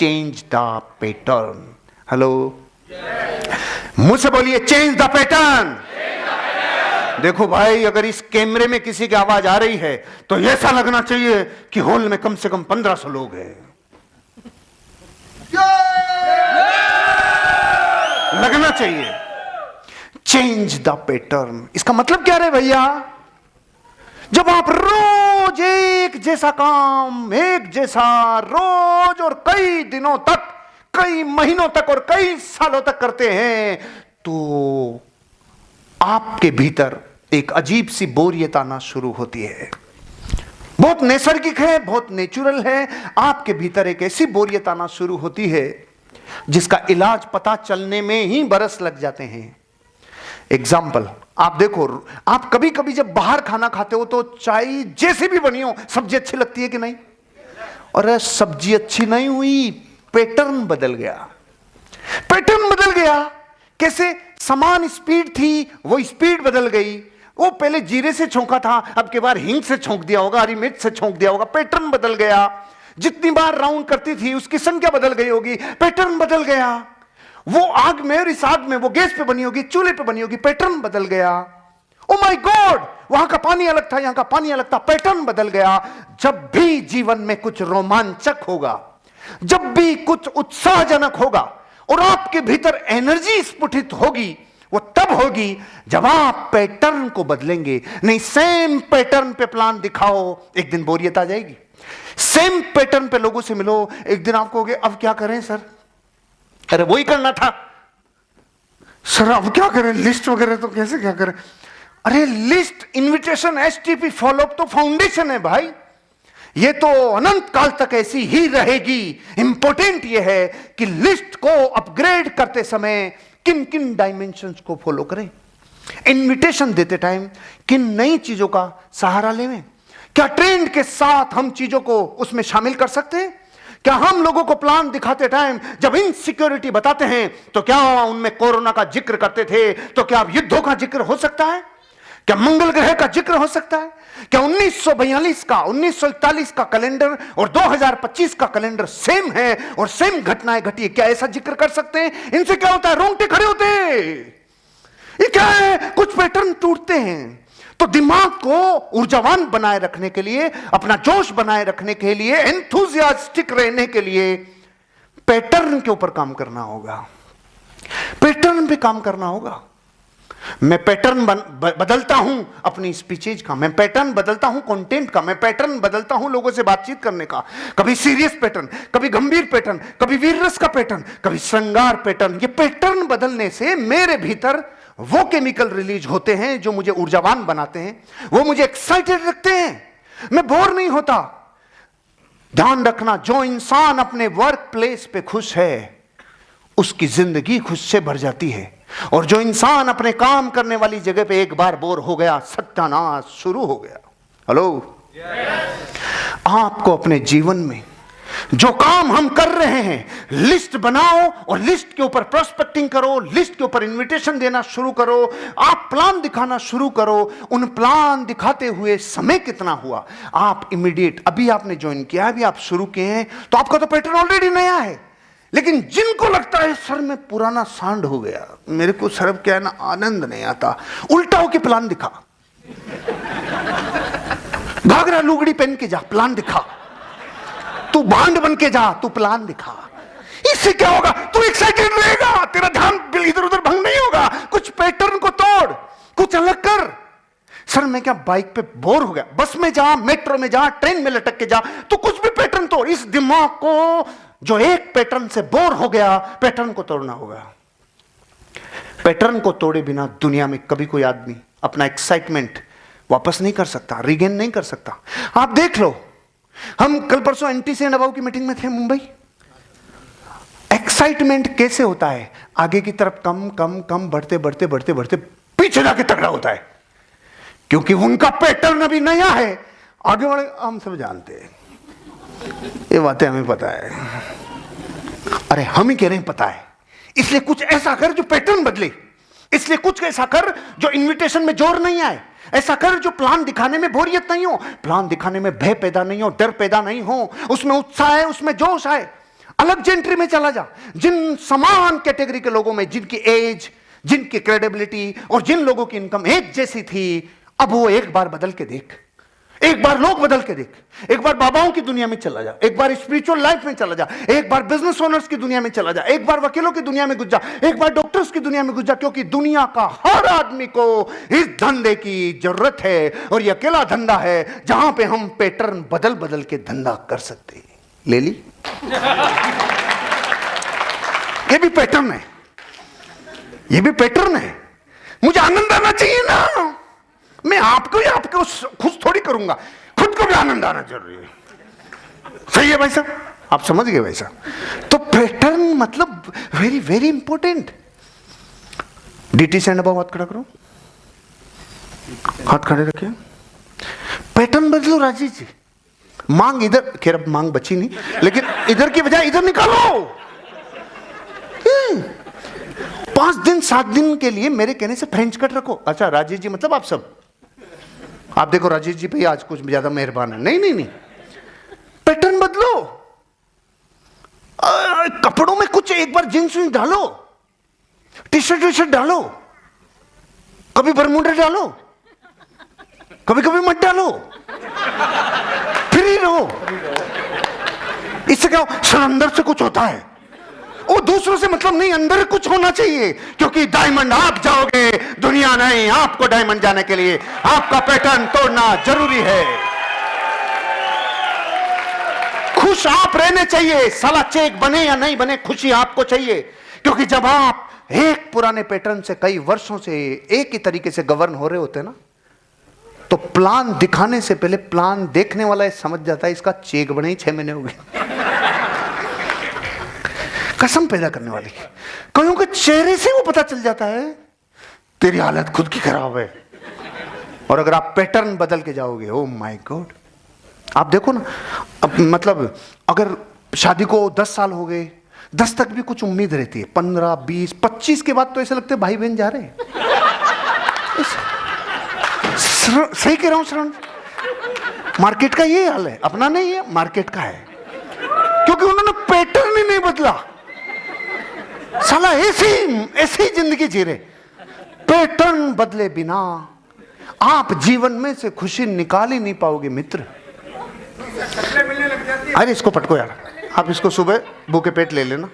Change the pattern. Hello, मुझसे बोलिए change the pattern. देखो भाई, अगर इस कैमरे में किसी की आवाज आ रही है तो ऐसा लगना चाहिए कि हॉल में कम से कम 1500 लोग हैं। लगना चाहिए चेंज द पैटर्न। इसका मतलब क्या है भैया? जब आप रोज एक जैसा काम, एक जैसा रोज और कई दिनों तक, कई महीनों तक और कई सालों तक करते हैं तो आपके भीतर एक अजीब सी बोरियत आना शुरू होती है। बहुत नैसर्गिक है, बहुत नेचुरल है। आपके भीतर एक ऐसी बोरियत आना शुरू होती है जिसका इलाज पता चलने में ही बरस लग जाते हैं। एग्जाम्पल आप देखो, आप कभी कभी जब बाहर खाना खाते हो तो चाय जैसी भी बनी हो, सब्जी अच्छी लगती है कि नहीं? और सब्जी अच्छी नहीं हुई, पैटर्न बदल गया। पैटर्न बदल गया कैसे? समान स्पीड थी, वो स्पीड बदल गई। वो पहले जीरे से छौंका था, अब के बार हिंग से छौंक दिया होगा, हरी मिर्च से छौंक दिया होगा। पैटर्न बदल गया। जितनी बार राउंड करती थी उसकी संख्या बदल गई होगी, पैटर्न बदल गया। वो आग में और इस आग में, वो गैस पे बनी होगी, चूल्हे पे बनी होगी, पैटर्न बदल गया। ओ माय गॉड, वहां का पानी अलग था, यहां का पानी अलग था, पैटर्न बदल गया। जब भी जीवन में कुछ रोमांचक होगा, जब भी कुछ उत्साहजनक होगा और आपके भीतर एनर्जी स्फुटित होगी, वो तब होगी जब आप पैटर्न को बदलेंगे। नहीं, सेम पैटर्न पे प्लान दिखाओ, एक दिन बोरियत आ जाएगी। सेम पैटर्न पे लोगों से मिलो, एक दिन आप कहोगे अब क्या करें सर? अरे वही करना था सर, अब क्या करें? लिस्ट वगैरह तो कैसे क्या करें? अरे लिस्ट, इनविटेशन, एसटीपी, फॉलोअप तो फाउंडेशन है भाई। ये तो अनंत काल तक ऐसी ही रहेगी। इंपॉर्टेंट ये है कि लिस्ट को अपग्रेड करते समय किन किन डायमेंशंस को फॉलो करें, इनविटेशन देते टाइम किन नई चीजों का सहारा लें। क्या ट्रेंड के साथ हम चीजों को उसमें शामिल कर सकते हैं? क्या हम लोगों को प्लान दिखाते टाइम जब इनसिक्योरिटी बताते हैं तो क्या उनमें कोरोना का जिक्र करते थे तो क्या अब युद्धों का जिक्र हो सकता है? क्या मंगल ग्रह का जिक्र हो सकता है? क्या 1942 का, 1941 का कैलेंडर और 2025 का कैलेंडर सेम है और सेम घटनाएं घटी है? क्या ऐसा जिक्र कर सकते हैं? इनसे क्या होता है? रोंगटे खड़े होते हैं। ये क्या है? कुछ पैटर्न टूटते हैं। तो दिमाग को ऊर्जावान बनाए रखने के लिए, अपना जोश बनाए रखने के लिए, एंथुसियास्टिक रहने के लिए पैटर्न के ऊपर काम करना होगा। पैटर्न पे काम करना होगा। मैं पैटर्न बदलता हूं अपनी स्पीचेज का, मैं पैटर्न बदलता हूं कंटेंट का, मैं पैटर्न बदलता हूं लोगों से बातचीत करने का। कभी सीरियस पैटर्न, कभी गंभीर पैटर्न, कभी वीर रस का पैटर्न, कभी श्रृंगार पैटर्न। ये पैटर्न बदलने से मेरे भीतर वो केमिकल रिलीज होते हैं जो मुझे ऊर्जावान बनाते हैं, वो मुझे एक्साइटेड रखते हैं, मैं बोर नहीं होता। ध्यान रखना, जो इंसान अपने वर्क प्लेस पे खुश है उसकी जिंदगी खुश से भर जाती है, और जो इंसान अपने काम करने वाली जगह पे एक बार बोर हो गया, सत्यानाश शुरू हो गया। हेलो, आपको अपने जीवन में जो काम हम कर रहे हैं, लिस्ट बनाओ और लिस्ट के ऊपर प्रोस्पेक्टिंग करो, लिस्ट के ऊपर इनविटेशन देना शुरू करो, आप प्लान दिखाना शुरू करो। उन प्लान दिखाते हुए समय कितना हुआ, आप इमीडिएट, अभी आपने ज्वाइन किया, अभी आप शुरू किए हैं तो आपका तो पैटर्न ऑलरेडी नया है। लेकिन जिनको लगता है सर मैं पुराना सांड हो गया, मेरे को सर क्या है ना आनंद नहीं आता, उल्टा होके प्लान दिखा। घाघरा लुगड़ी पहन के जा, प्लान दिखा। तू भांड बन के जा, तू प्लान दिखा। इससे क्या होगा? तू एक्साइटेड रहेगा, तेरा ध्यान इधर उधर भंग नहीं होगा। कुछ पैटर्न को तोड़, कुछ अलग कर। सर मैं क्या बाइक पे बोर हो गया, बस में जा, मेट्रो में जा, ट्रेन में लटक के जा, तो कुछ भी पैटर्न तोड़। इस दिमाग को जो एक पैटर्न से बोर हो गया, पैटर्न को तोड़ना होगा। पैटर्न को तोड़े बिना दुनिया में कभी कोई आदमी अपना एक्साइटमेंट वापस नहीं कर सकता, रिगेन नहीं कर सकता। आप देख लो, हम कल परसों एंटी से अबाउ की मीटिंग में थे मुंबई। एक्साइटमेंट कैसे होता है? आगे की तरफ कम कम कम बढ़ते बढ़ते बढ़ते बढ़ते पीछे जाके तगड़ा होता है, क्योंकि उनका पैटर्न अभी नया है। आगे वाले हम सब जानते हैं, ये बातें हमें पता है। अरे हम ही कह रहे हैं पता है, इसलिए कुछ ऐसा कर जो पैटर्न बदले, इसलिए कुछ ऐसा कर जो इनविटेशन में जोर नहीं आए, ऐसा कर जो प्लान दिखाने में बोरियत नहीं हो, प्लान दिखाने में भय पैदा नहीं हो, डर पैदा नहीं हो, उसमें उत्साह है, उसमें जोश आए। अलग जेंट्री में चला जा, जिन समान कैटेगरी के लोगों में, जिनकी एज, जिनकी क्रेडिबिलिटी और जिन लोगों की इनकम एक जैसी थी, अब वो एक बार बदल के देख, एक बार लोग बदल के देख, एक बार बाबाओं की दुनिया में चला जा, एक बार स्पिरिचुअल लाइफ में चला जा, एक बार बिजनेस ओनर्स की दुनिया में चला जा, एक बार वकीलों की दुनिया में घुस जा, एक बार डॉक्टर्स की दुनिया में घुस जा, क्योंकि दुनिया का हर आदमी को इस धंधे की जरूरत है। और यह अकेला धंधा है जहां पे हम पैटर्न बदल बदल के धंधा कर सकते हैं। ले ली, ये भी पैटर्न है, ये भी पैटर्न है। मुझे आनंद आना चाहिए ना, मैं आपको ही आपको खुश थोड़ी करूंगा, खुद को भी आनंद आना जरूरी है। सही है भाई साहब, आप समझ गए भाई साहब। तो पैटर्न मतलब वेरी वेरी इंपॉर्टेंट। डीटी से अबाव हाथ खड़ा करो, हाथ खड़े रखिए। पैटर्न बदलो राजीव जी। मांग इधर, खैर अब मांग बची नहीं, लेकिन इधर की बजाय इधर निकालो। 5 दिन 7 दिन के लिए मेरे कहने से फ्रेंच कट रखो। अच्छा राजेश जी मतलब आप सब, आप देखो राजेश जी पे आज कुछ ज्यादा मेहरबान है। नहीं नहीं नहीं, पैटर्न बदलो। कपड़ों में कुछ एक बार जींस डालो, टी शर्ट डालो, कभी बरमूडा डालो, कभी कभी मत डालो, फ्री रहो। इससे क्या अंदर से कुछ होता है, वो दूसरों से मतलब नहीं, अंदर कुछ होना चाहिए। क्योंकि डायमंड आप जाओगे, दुनिया नहीं। आपको डायमंड जाने के लिए आपका पैटर्न तोड़ना जरूरी है। खुश आप रहने चाहिए, साला चेक बने या नहीं बने, खुशी आपको चाहिए। क्योंकि जब आप एक पुराने पैटर्न से कई वर्षों से एक ही तरीके से गवर्न हो रहे होते हैं ना, तो प्लान दिखाने से पहले प्लान देखने वाला समझ जाता है इसका चेक बने ही 6 महीने हो गए। कसम पैदा करने वाली, कईयों के चेहरे से वो पता चल जाता है तेरी हालत खुद की खराब है। और अगर आप पैटर्न बदल के जाओगे, ओ माय गॉड, आप देखो ना, अब मतलब अगर शादी को 10 साल हो गए, 10 तक भी कुछ उम्मीद रहती है, 15, 20, 25 के बाद तो ऐसे लगते भाई बहन जा रहे हैं। सही कह रहा हूं श्रवण, मार्केट का ये हाल है, अपना नहीं है, मार्केट का है। क्योंकि उन्होंने पैटर्न ही नहीं बदला, साला ऐसी जिंदगी जी रहे। पैटर्न बदले बिना आप जीवन में से खुशी निकाल ही नहीं पाओगे मित्र। अरे इसको पटको यार, आप इसको सुबह भूखे पेट ले लेना।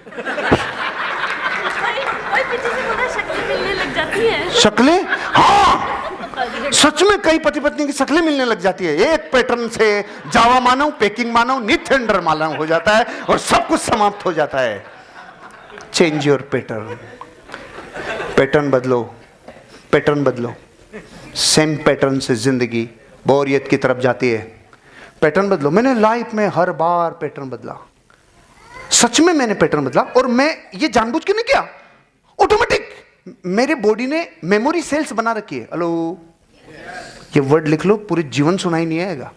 शक्लें, हाँ सच में कई पति पत्नी की शक्लें मिलने लग जाती है। एक पैटर्न से जावा मानव, पेकिंग मानव, निथेंडर मानव हो जाता है और सब कुछ समाप्त हो जाता है। चेंज योर पैटर्न, पैटर्न बदलो, पैटर्न बदलो। सेम पैटर्न से जिंदगी बोरियत की तरफ जाती है। पैटर्न बदलो। मैंने लाइफ में हर बार पैटर्न बदला, सच में मैंने पैटर्न बदला। और मैं ये जानबूझ के नहीं किया, ऑटोमेटिक मेरे बॉडी ने मेमोरी सेल्स बना रखी है। हेलो, ये वर्ड लिख लो, पूरे जीवन सुनाई नहीं आएगा।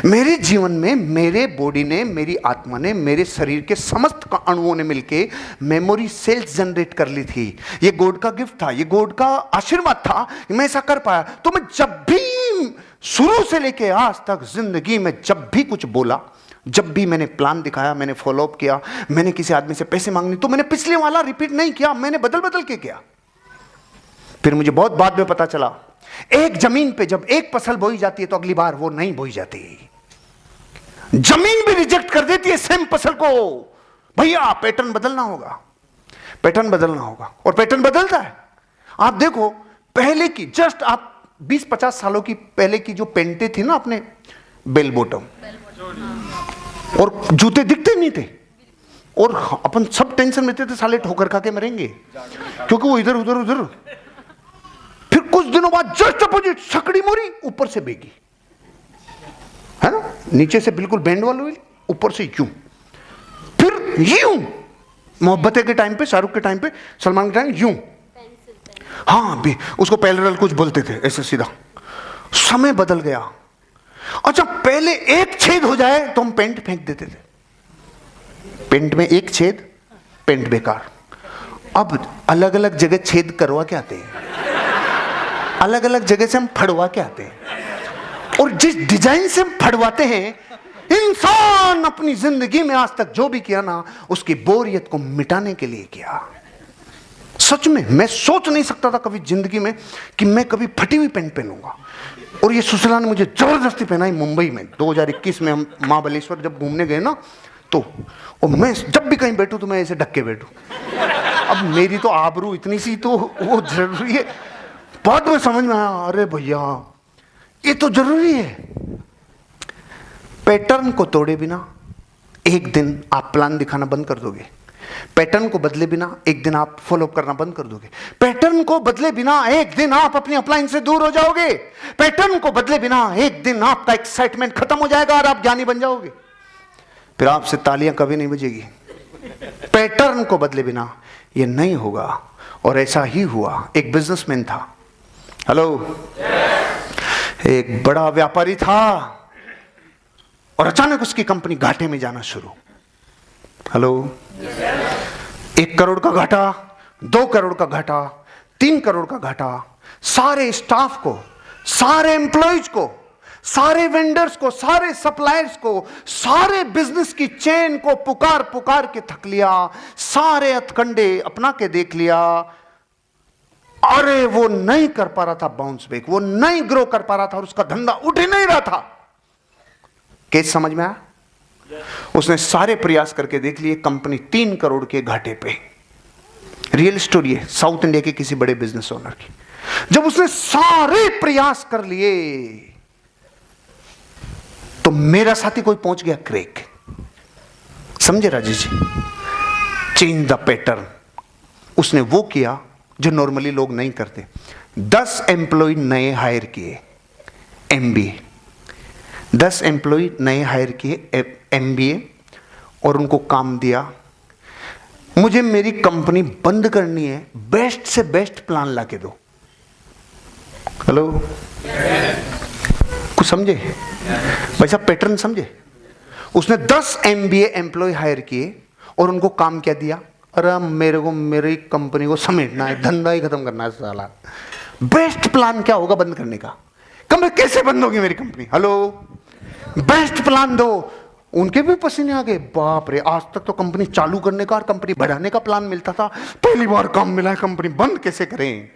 मेरे जीवन में मेरे बॉडी ने, मेरी आत्मा ने, मेरे शरीर के समस्त अणुओं ने मिलके मेमोरी सेल्स जनरेट कर ली थी। ये गॉड का गिफ्ट था, ये गॉड का आशीर्वाद था, मैं ऐसा कर पाया। तो मैं जब भी शुरू से लेके आज तक जिंदगी में जब भी कुछ बोला, जब भी मैंने प्लान दिखाया, मैंने फॉलोअप किया, मैंने किसी आदमी से पैसे मांगने, तो मैंने पिछले वाला रिपीट नहीं किया, मैंने बदल बदल के किया। फिर मुझे बहुत बाद में पता चला, एक जमीन पे जब एक फसल बोई जाती है तो अगली बार वो नहीं बोई जाती, जमीन भी रिजेक्ट कर देती है सेम फसल को। भैया पैटर्न बदलना होगा, पैटर्न बदलना होगा। और पैटर्न बदलता है। आप देखो, पहले की जस्ट आप 20-50 सालों की पहले की जो पेंटें थी ना, अपने बेल बॉटम और जूते दिखते नहीं थे, और अपन सब टेंशन में थे, साले ठोकर खा के मरेंगे क्योंकि वो इधर उधर उधर। फिर कुछ दिनों बाद जस्ट अपोजिट, सकड़ी मोरी, ऊपर से बेगी, है ना, नीचे से बिल्कुल बैंड वाली, ऊपर से यूं, फिर यूं। मोहब्बतें के टाइम पे, शाहरुख के टाइम पे, सलमान के टाइम यूं, हाँ भी उसको पैरेलल कुछ बोलते थे, ऐसे सीधा। समय बदल गया। अच्छा, पहले एक छेद हो जाए तो हम पेंट फेंक देते थे, पेंट में एक छेद, पेंट बेकार। अब अलग अलग जगह छेद करवा के आते हैं, अलग अलग जगह से हम फड़वा के आते हैं, और जिस डिजाइन से हम फड़वाते हैं इंसान अपनी जिंदगी में आज तक जो भी किया ना, उसकी बोरियत को मिटाने के लिए किया। सच में मैं सोच नहीं सकता था कभी जिंदगी में कि मैं कभी फटी हुई पैंट पहनूंगा, और ये सुशीला ने मुझे जबरदस्ती पहनाई मुंबई में 2021 में। हम महाबलेश्वर जब घूमने गए ना, तो और मैं जब भी कहीं बैठूं तो मैं ऐसे ढक के बैठूं। अब मेरी तो आबरू इतनी सी, तो वो जरूरी है। बाद में समझ में आया, अरे भैया ये तो जरूरी है। पैटर्न को तोड़े बिना एक दिन आप प्लान दिखाना बंद कर दोगे। पैटर्न को बदले बिना एक दिन आप फॉलो करना बंद कर दोगे। पैटर्न को बदले बिना एक दिन आप अपनी अपलाइन से दूर हो जाओगे। पैटर्न को बदले बिना एक दिन आपका एक्साइटमेंट खत्म हो जाएगा और आप ज्ञानी बन जाओगे। फिर आपसे तालियां कभी नहीं बजेगी। पैटर्न को बदले बिना यह नहीं होगा। और ऐसा ही हुआ। एक बिजनेसमैन था, हेलो, एक बड़ा व्यापारी था, और अचानक उसकी कंपनी घाटे में जाना शुरू। हेलो, 1 करोड़ का घाटा, 2 करोड़ का घाटा, 3 करोड़ का घाटा। सारे स्टाफ को, सारे एम्प्लॉइज को, सारे वेंडर्स को, सारे सप्लायर्स को, सारे बिजनेस की चेन को पुकार पुकार के थक लिया। सारे हथकंडे अपना के देख लिया। अरे वो नहीं कर पा रहा था बाउंस बैक, वो नहीं ग्रो कर पा रहा था, और उसका धंधा उठ ही नहीं रहा था। केस समझ में आया? उसने सारे प्रयास करके देख लिए, कंपनी 3 करोड़ के घाटे पे। रियल स्टोरी है, साउथ इंडिया के किसी बड़े बिजनेस ओनर की। जब उसने सारे प्रयास कर लिए तो मेरा साथी कोई पहुंच गया क्रैक। समझे Rajesh ji? Change the pattern. उसने वो किया जो नॉर्मली लोग नहीं करते। 10 एम्प्लॉय नए हायर किए, एमबीए। 10 एम्प्लॉय नए हायर किए, एमबीए, और उनको काम दिया, मुझे मेरी कंपनी बंद करनी है, बेस्ट से बेस्ट प्लान लाके दो। हेलो, कुछ समझे भाई साहब? पैटर्न समझे? उसने 10 एमबीए एम्प्लॉय हायर किए और उनको काम क्या दिया? अरे मेरे को मेरी कंपनी को समेटना है, धंधा ही खत्म करना है साला। बेस्ट प्लान क्या होगा बंद करने का? कंपनी कैसे बंद होगी मेरी कंपनी? हेलो, बेस्ट प्लान दो। उनके भी पसीने आ गए। बाप रे, आज तक तो कंपनी चालू करने का और कंपनी बढ़ाने का प्लान मिलता था, पहली बार काम मिला है कंपनी बंद कैसे करें।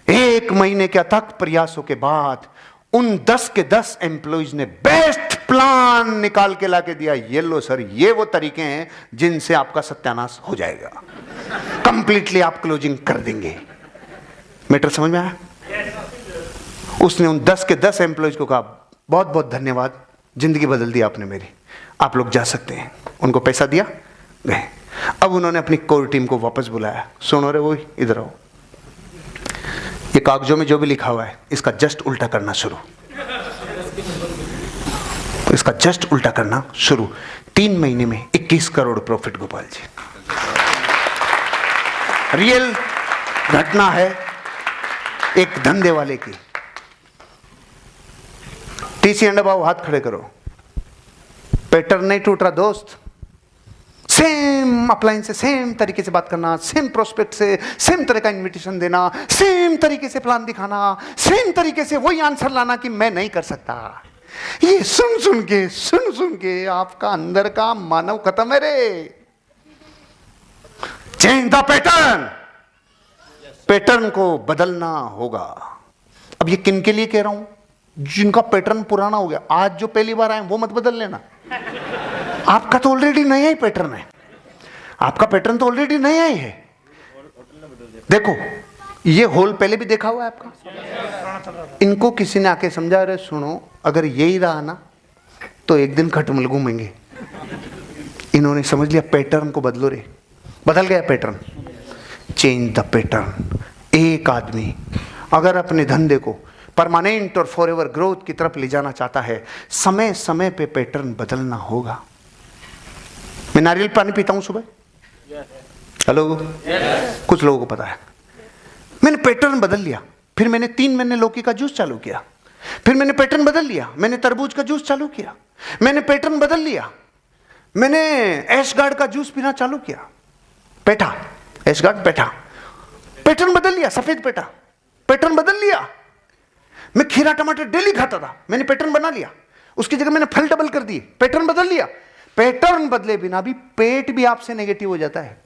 1 महीने के अथक प्रयासों के बाद उन 10 के 10 एम्प्लॉइज ने बेस्ट प्लान निकाल के लाके दिया। ये लो सर, ये वो तरीके हैं जिनसे आपका सत्यानाश हो जाएगा, कंप्लीटली आप क्लोजिंग कर देंगे। मैटर समझ में आया? उसने उन 10 के 10 एम्प्लॉइज को कहा, बहुत बहुत धन्यवाद, जिंदगी बदल दी आपने मेरी, आप लोग जा सकते हैं। उनको पैसा दिया, गए। अब उन्होंने अपनी कोर टीम को वापस बुलाया। सुनो रे, वो इधर आओ, ये कागजों में जो भी लिखा हुआ है इसका जस्ट उल्टा करना शुरू। इसका जस्ट उल्टा करना शुरू। 3 महीने में 21 करोड़ प्रॉफिट। गोपाल जी, रियल घटना है एक धंधे वाले की। टीसी एंड अबाव हाथ खड़े करो। पैटर्न नहीं टूट रहा दोस्त। सेम अपलाइन से सेम तरीके से बात करना, सेम प्रोस्पेक्ट से सेम तरह का इनविटेशन देना, सेम तरीके से प्लान दिखाना, सेम तरीके से वही आंसर लाना कि मैं नहीं कर सकता। ये सुन सुन के आपका अंदर का मानव खत्म है रे। Change the pattern. पैटर्न को बदलना होगा। अब ये किन के लिए कह रहा हूं? जिनका पैटर्न पुराना हो गया। आज जो पहली बार आए वो मत बदल लेना। आपका तो ऑलरेडी नया ही पैटर्न है। आपका पैटर्न तो ऑलरेडी नया ही है। देखो, ये होल पहले भी देखा हुआ है आपका। इनको किसी ने आके समझा, रहे सुनो, अगर यही रहा ना तो एक दिन खटमल घूमेंगे। इन्होंने समझ लिया पैटर्न को बदलो रे। बदल गया पैटर्न। Change the pattern. एक आदमी अगर अपने धंधे को परमानेंट और फॉरएवर ग्रोथ की तरफ ले जाना चाहता है, समय समय पे पैटर्न बदलना होगा। मैं नारियल पानी पीता हूं सुबह। हेलो, कुछ लोगों को पता है। मैंने पैटर्न बदल लिया। फिर मैंने 3 महीने लौकी का जूस चालू किया। फिर मैंने पैटर्न बदल लिया, मैंने तरबूज का जूस चालू किया। मैंने पैटर्न बदल लिया, मैंने ऐशगार्ड का जूस पीना चालू किया। पेठा, ऐशगार्ड पेठा, पैटर्न बदल लिया। सफेद पेठा, पैटर्न बदल लिया। मैं खीरा टमाटर डेली खाता था, मैंने पैटर्न बना लिया। उसकी जगह मैंने फल डबल कर दिए, पैटर्न बदल लिया। पैटर्न बदले बिना भी पेट भी आपसे नेगेटिव हो जाता है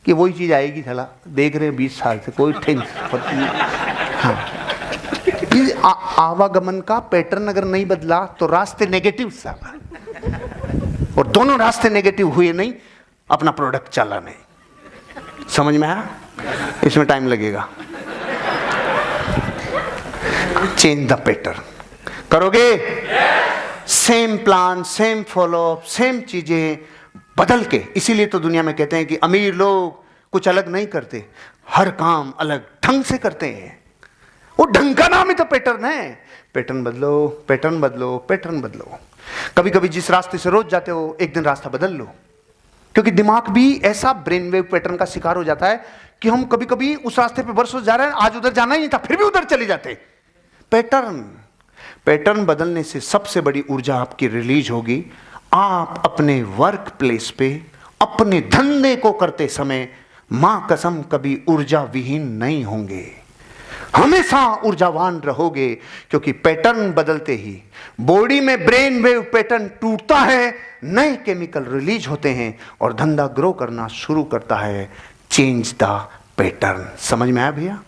कि वही चीज आएगी, चला देख रहे हैं 20 साल से, कोई टेंशन। हाँ, आवागमन का पैटर्न अगर नहीं बदला तो रास्ते नेगेटिव साहब, और दोनों रास्ते नेगेटिव हुए नहीं, अपना प्रोडक्ट चला नहीं। समझ में आया? इसमें टाइम लगेगा। चेंज द पैटर्न करोगे, same plan, same follow up, same चीजें बदल के। इसीलिए तो दुनिया में कहते हैं कि अमीर लोग कुछ अलग नहीं करते, हर काम अलग ढंग से करते हैं। वो ढंग का नाम ही तो पैटर्न है। पैटर्न बदलो, पैटर्न बदलो, पैटर्न बदलो। कभी कभी जिस रास्ते से रोज जाते हो, एक दिन रास्ता बदल लो, क्योंकि दिमाग भी ऐसा ब्रेन वेव पैटर्न का शिकार हो जाता है कि हम कभी कभी उस रास्ते पे बरसों जा रहे हैं, आज उधर जाना ही नहीं था, फिर भी उधर चले जाते। पैटर्न बदलने से सबसे बड़ी ऊर्जा आपकी रिलीज होगी। आप अपने वर्क प्लेस पे अपने धंधे को करते समय मां कसम कभी ऊर्जा विहीन नहीं होंगे, हमेशा ऊर्जावान रहोगे, क्योंकि पैटर्न बदलते ही बॉडी में ब्रेन वेव पैटर्न टूटता है, नए केमिकल रिलीज होते हैं और धंधा ग्रो करना शुरू करता है। Change the pattern. समझ में आया भैया?